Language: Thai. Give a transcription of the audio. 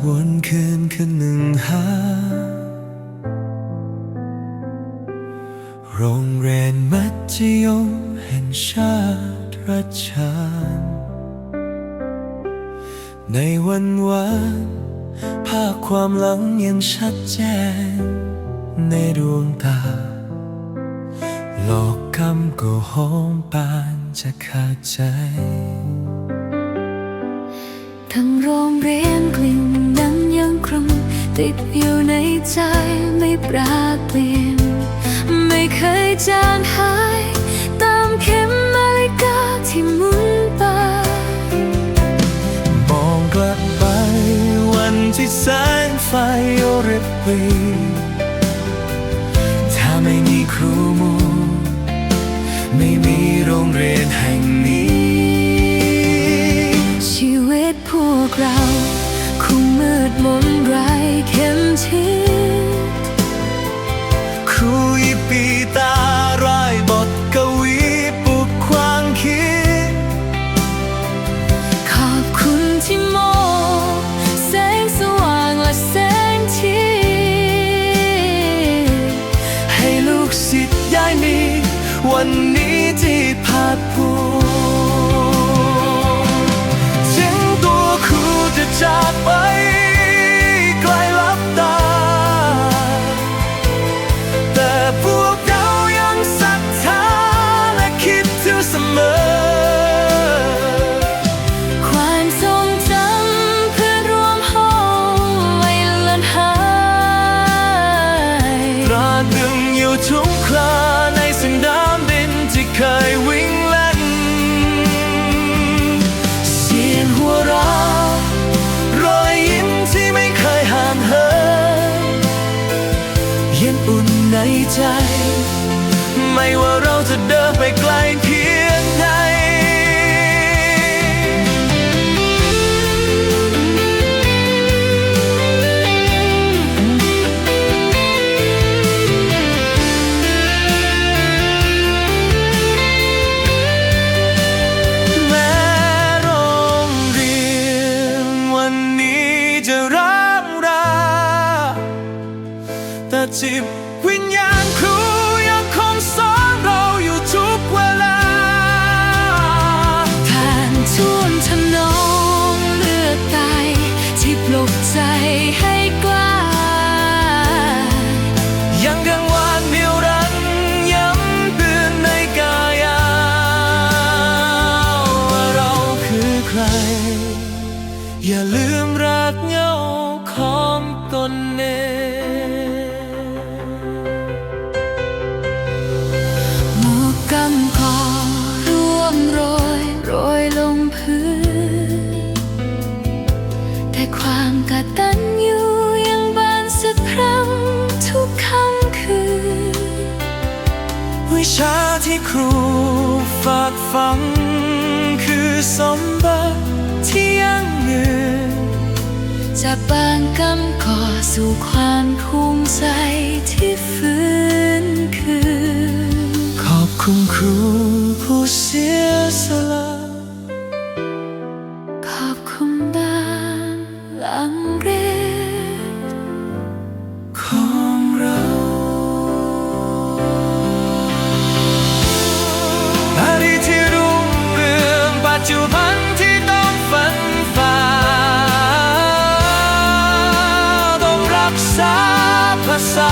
วนคืนหนึ่งหาโรงเรียนมัธยมแห่งชาติรัชฉานในวันภาพความหลังยังชัดแจ้งในดวงตาหลอกคำก็หอมปานจะขาดใจทั้งโรงเรียนกลิ่นนั้นยังคงติดอยู่ในใจไม่ปราเปลี่ยนไม่เคยจางหายตามเข็มนาฬิกาที่หมุนไปมองกลับไปวันที่แสงไฟริบหรี่ถ้าไม่มีครูหมู่ไม่มีโรงเรียนแห่งนี้ชีวิตพวกเราคงมืดมนไร้เข็มทิศครูอีปีตารายบทกวีปลุกความคิดขอบคุณที่มอบแสงสว่างและแสงที่ให้ลูกศิษย์ย้ายมีวันนี้ที่ภาคภูมิถึงตัวครูจะจากไปไกลลับตาแต่พวกเรายังศรัทธาและคิดถึงเสมอความทรงจำเพื่อนร่วมห้องไม่เลือนหายตราตรึงอยู่ทุกคราในสนามบินที่เคยวิ่งเล่นเสียงหัวเราะรอยยิ้มที่ไม่เคยห่างเหินยังอุ่นในใจไม่ว่าเราจะเดินไปไกลเพียงใดแม้โรงเรียนวันนี้จะร้างราแต่จิตวิญญาณครูยังคงสอนเราอยู่ทุกเวลาผ่านท่วมทำนองเลือดตายที่ปลุกใจให้กล้ายังกังวานนิรันดร์ย้ำเตือนในกายว่าเราคือใครอย่าลืมรักเงาของตนเองหมวกกำกอร่วงโรยลงพื้นแต่ความกตัญญูยังบานสะพรั่งทุกค่ำคืนวิชาที่ครูฝากฝังคือสมบัติที่ยั่งยืนจากบางกำก่อสู่ความภูมิใจที่ฟื้นคืนขอบคุณครูผู้เสียสละขอบคุณบ้านหลังเรียนของเราอดีตที่รุ่งเรืองปัจจุบันที่ต้องฝันฝ่าต้องรักษาภาษา